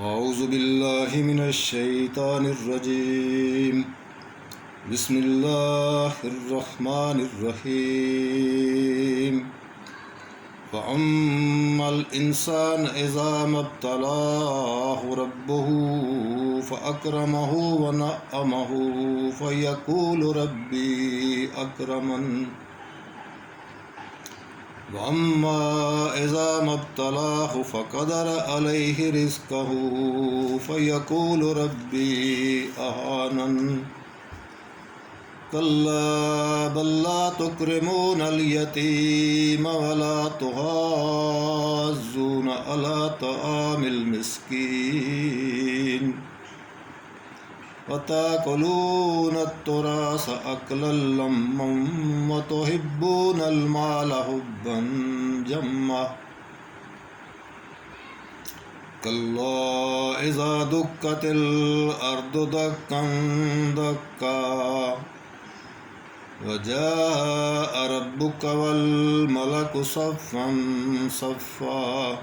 اعوذ باللہ من الشیطان الرجیم بسم اللہ الرحمن الرحیم فأما الإنسان إذا ما ابتلاه ربه فأكرمه ونعمه فيقول ربي أكرمن وأما إذا ما ابتلاه فقدر عليه رزقه فيقول ربي أهانن كلا بل لا تكرمون اليتيم ولا تحاضون على طعام المسكين وتأكلون التراث أكلا لما وتحبون المال حبا جما كلا إذا دكت الأرض دكا دكا وجاء ربك والملك صفا صفا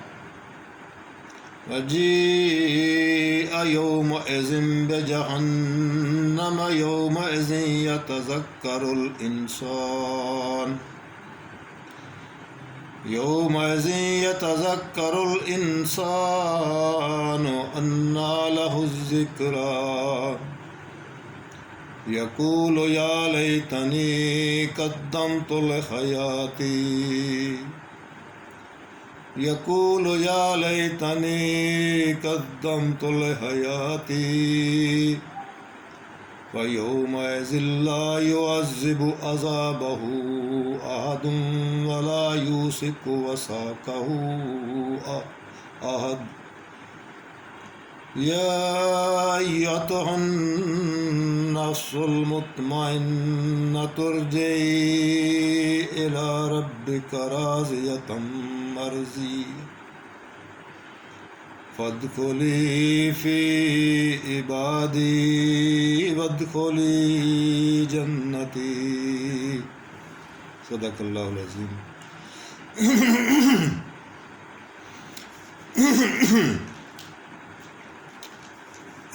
وجيء يومئذ بجهنم يومئذ يتذكر الإنسان أنى له الذكرى يقول يا ليتني قدمت لحياتي فيومئذ لا يعذب عذابه أحد ولا يوثق وثاقه أحد يا أيتها النفس المطمئنة ارجعي إلى ربك راضية مرضية فادخلي في عبادي وادخلي جنتي صدق اللہ العظیم.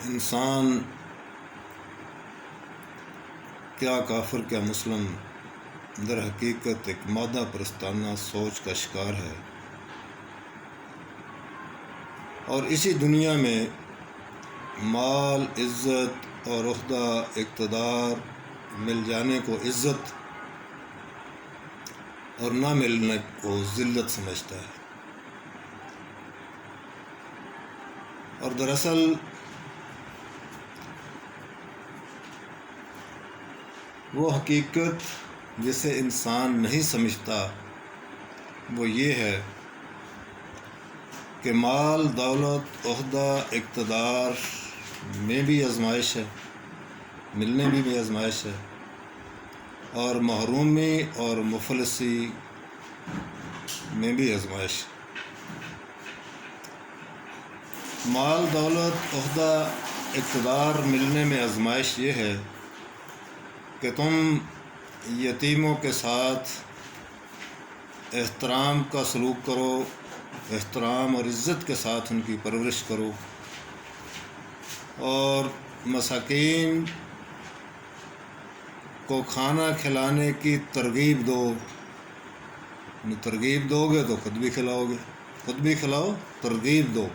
انسان کیا کافر کیا مسلم در حقیقت ایک مادہ پرستانہ سوچ کا شکار ہے، اور اسی دنیا میں مال، عزت اور عہدہ، اقتدار مل جانے کو عزت اور نہ ملنے کو ذلت سمجھتا ہے. اور دراصل وہ حقیقت جسے انسان نہیں سمجھتا وہ یہ ہے کہ مال، دولت، عہدہ، اقتدار میں بھی آزمائش ہے، ملنے میں بھی آزمائش ہے، اور محرومی اور مفلسی میں بھی آزمائش ہے. مال، دولت، عہدہ، اقتدار ملنے میں آزمائش یہ ہے کہ تم یتیموں کے ساتھ احترام کا سلوک کرو، احترام اور عزت کے ساتھ ان کی پرورش کرو، اور مساکین کو کھانا کھلانے کی ترغیب دو. ترغیب دو گے تو خود بھی کھلاؤ گے، خود بھی کھلاؤ، ترغیب دو.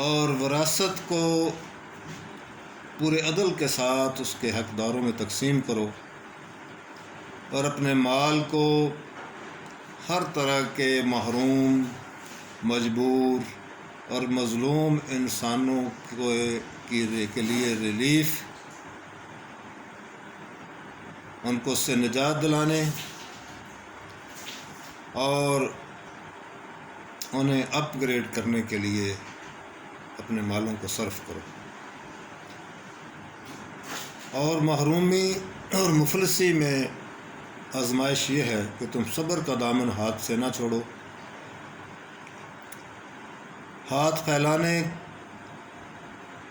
اور وراثت کو پورے عدل کے ساتھ اس کے حقداروں میں تقسیم کرو، اور اپنے مال کو ہر طرح کے محروم، مجبور اور مظلوم انسانوں کے لیے ریلیف، ان کو اس سے نجات دلانے اور انہیں اپ گریڈ کرنے کے لیے اپنے مالوں کو صرف کرو. اور محرومی اور مفلسی میں آزمائش یہ ہے کہ تم صبر کا دامن ہاتھ سے نہ چھوڑو، ہاتھ پھیلانے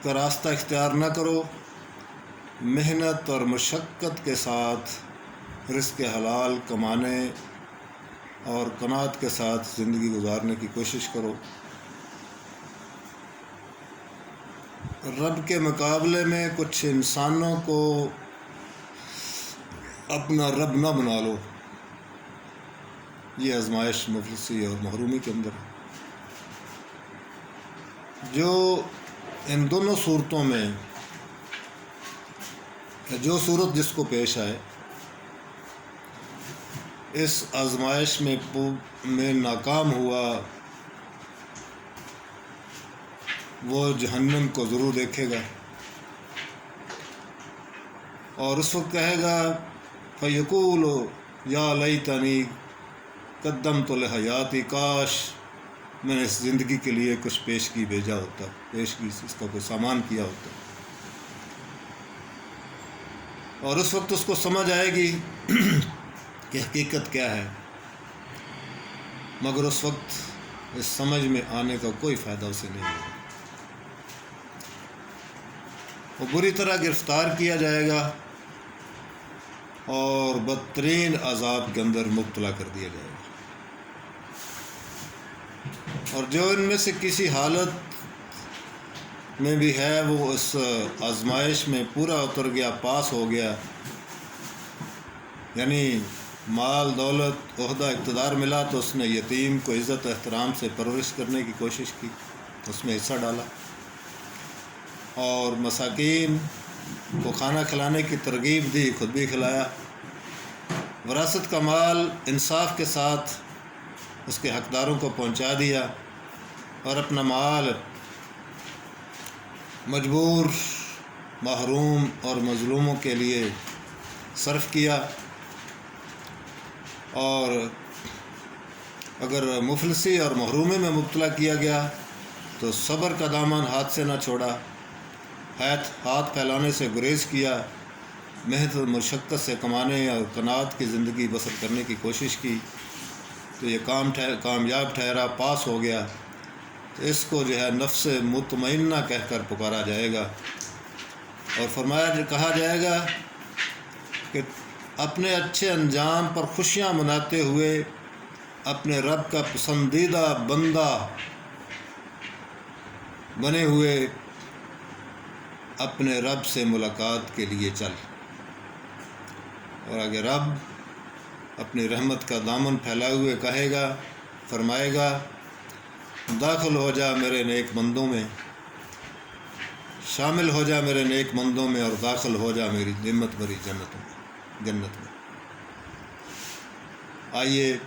کا راستہ اختیار نہ کرو، محنت اور مشقت کے ساتھ رزق حلال کمانے اور قناعت کے ساتھ زندگی گزارنے کی کوشش کرو. رب کے مقابلے میں کچھ انسانوں کو اپنا رب نہ بنا لو، یہ آزمائش مفلسی اور محرومی کے اندر ہے۔ جو ان دونوں صورتوں میں جو صورت جس کو پیش آئے، اس آزمائش میں ناکام ہوا، وہ جہنم کو ضرور دیکھے گا اور اس وقت کہے گا فیقول یا لیتنی قدمت لحیاتی، کاش میں نے اس زندگی کے لیے کچھ پیشگی بھیجا ہوتا، پیشگی اس کا کوئی سامان کیا ہوتا۔ اور اس وقت اس کو سمجھ آئے گی کہ حقیقت کیا ہے، مگر اس وقت اس سمجھ میں آنے کا کوئی فائدہ اسے نہیں ہوگا۔ وہ بری طرح گرفتار کیا جائے گا اور بدترین عذاب کے اندر مبتلا کر دیا جائے گا۔ اور جو ان میں سے کسی حالت میں بھی ہے، وہ اس آزمائش میں پورا اتر گیا، پاس ہو گیا، یعنی مال، دولت، عہدہ، اقتدار ملا تو اس نے یتیم کو عزت و احترام سے پرورش کرنے کی کوشش کی، اس میں حصہ ڈالا، اور مساکین کو کھانا کھلانے کی ترغیب دی، خود بھی کھلایا، وراثت کا مال انصاف کے ساتھ اس کے حقداروں کو پہنچا دیا، اور اپنا مال مجبور، محروم اور مظلوموں کے لیے صرف کیا۔ اور اگر مفلسی اور محرومی میں مبتلا کیا گیا تو صبر کا دامن ہاتھ سے نہ چھوڑا، ہاتھ پھیلانے سے گریز کیا، محنت اور مشقت سے کمانے اور قناعت کی زندگی بسر کرنے کی کوشش کی، تو یہ کامیاب ٹھہرا، پاس ہو گیا، تو اس کو جو ہے نفس مطمئنہ کہہ کر پکارا جائے گا، اور کہا جائے گا کہ اپنے اچھے انجام پر خوشیاں مناتے ہوئے اپنے رب کا پسندیدہ بندہ بنے ہوئے اپنے رب سے ملاقات کے لیے چل۔ اور آگے رب اپنی رحمت کا دامن پھیلائے ہوئے کہے گا، فرمائے گا، داخل ہو جا میرے نیک بندوں میں، شامل ہو جا میرے نیک بندوں میں، اور داخل ہو جا میری نعمت بھری جنت میں۔ آئیے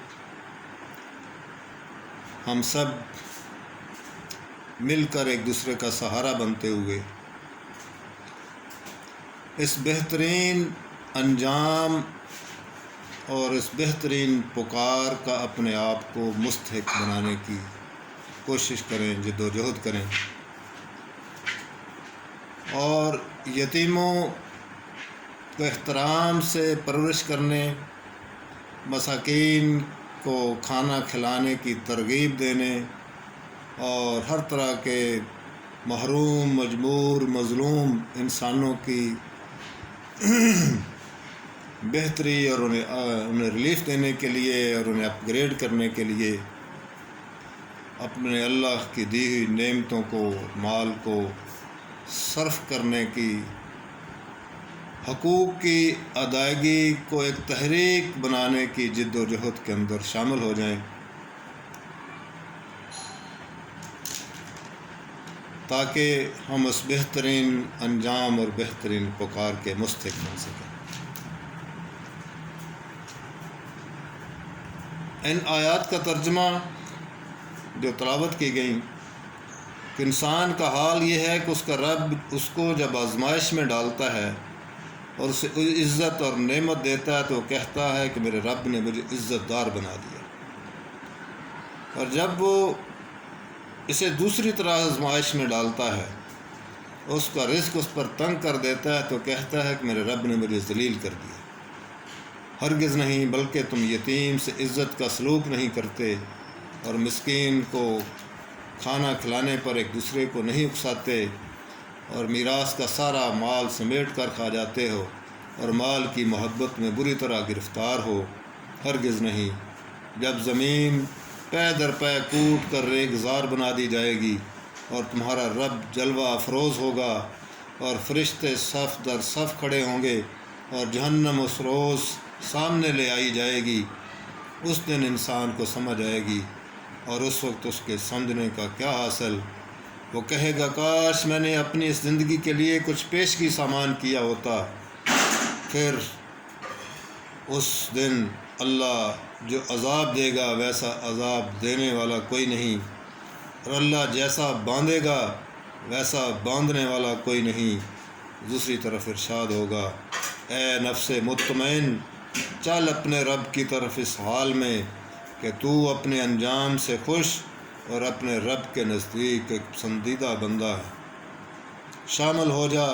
ہم سب مل کر ایک دوسرے کا سہارا بنتے ہوئے اس بہترین انجام اور اس بہترین پکار کا اپنے آپ کو مستحق بنانے کی کوشش کریں، جد و جہد کریں، اور یتیموں کو احترام سے پرورش کرنے، مساکین کو کھانا کھلانے کی ترغیب دینے، اور ہر طرح کے محروم، مجبور، مظلوم انسانوں کی بہتری اور انہیں ریلیف دینے کے لیے اور انہیں اپ گریڈ کرنے کے لیے اپنے اللہ کی دی ہوئی نعمتوں کو، مال کو صرف کرنے کی، حقوق کی ادائیگی کو ایک تحریک بنانے کی جد و جہد کے اندر شامل ہو جائیں، تاکہ ہم اس بہترین انجام اور بہترین پکار کے مستحق بن سکیں۔ ان آیات کا ترجمہ جو تلاوت کی گئیں، کہ انسان کا حال یہ ہے کہ اس کا رب اس کو جب آزمائش میں ڈالتا ہے اور اسے عزت اور نعمت دیتا ہے تو وہ کہتا ہے کہ میرے رب نے مجھے عزت دار بنا دیا، اور جب وہ اسے دوسری طرح آزمائش میں ڈالتا ہے، اس کا رزق اس پر تنگ کر دیتا ہے، تو کہتا ہے کہ میرے رب نے مجھے ذلیل کر دیا۔ ہرگز نہیں، بلکہ تم یتیم سے عزت کا سلوک نہیں کرتے، اور مسکین کو کھانا کھلانے پر ایک دوسرے کو نہیں اکساتے، اور میراث کا سارا مال سمیٹ کر کھا جاتے ہو، اور مال کی محبت میں بری طرح گرفتار ہو۔ ہرگز نہیں، جب زمین پے در پے کوٹ کر ریگزار بنا دی جائے گی اور تمہارا رب جلوہ افروز ہوگا اور فرشتے صف در صف کھڑے ہوں گے اور جہنم اس روز سامنے لے آئی جائے گی۔ اس دن انسان کو سمجھ آئے گی اور اس وقت اس کے سمجھنے کا کیا حاصل۔ وہ کہے گا کاش میں نے اپنی اس زندگی کے لیے کچھ پیشگی سامان کیا ہوتا۔ پھر اس دن اللہ جو عذاب دے گا ویسا عذاب دینے والا کوئی نہیں، اور اللہ جیسا باندھے گا ویسا باندھنے والا کوئی نہیں۔ دوسری طرف ارشاد ہوگا، اے نفس مطمئن چل اپنے رب کی طرف اس حال میں کہ تو اپنے انجام سے خوش اور اپنے رب کے نزدیک ایک پسندیدہ بندہ ہے۔ شامل ہو جا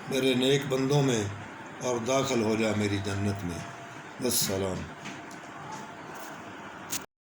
میرے نیک بندوں میں اور داخل ہو جا میری جنت میں۔ السلام۔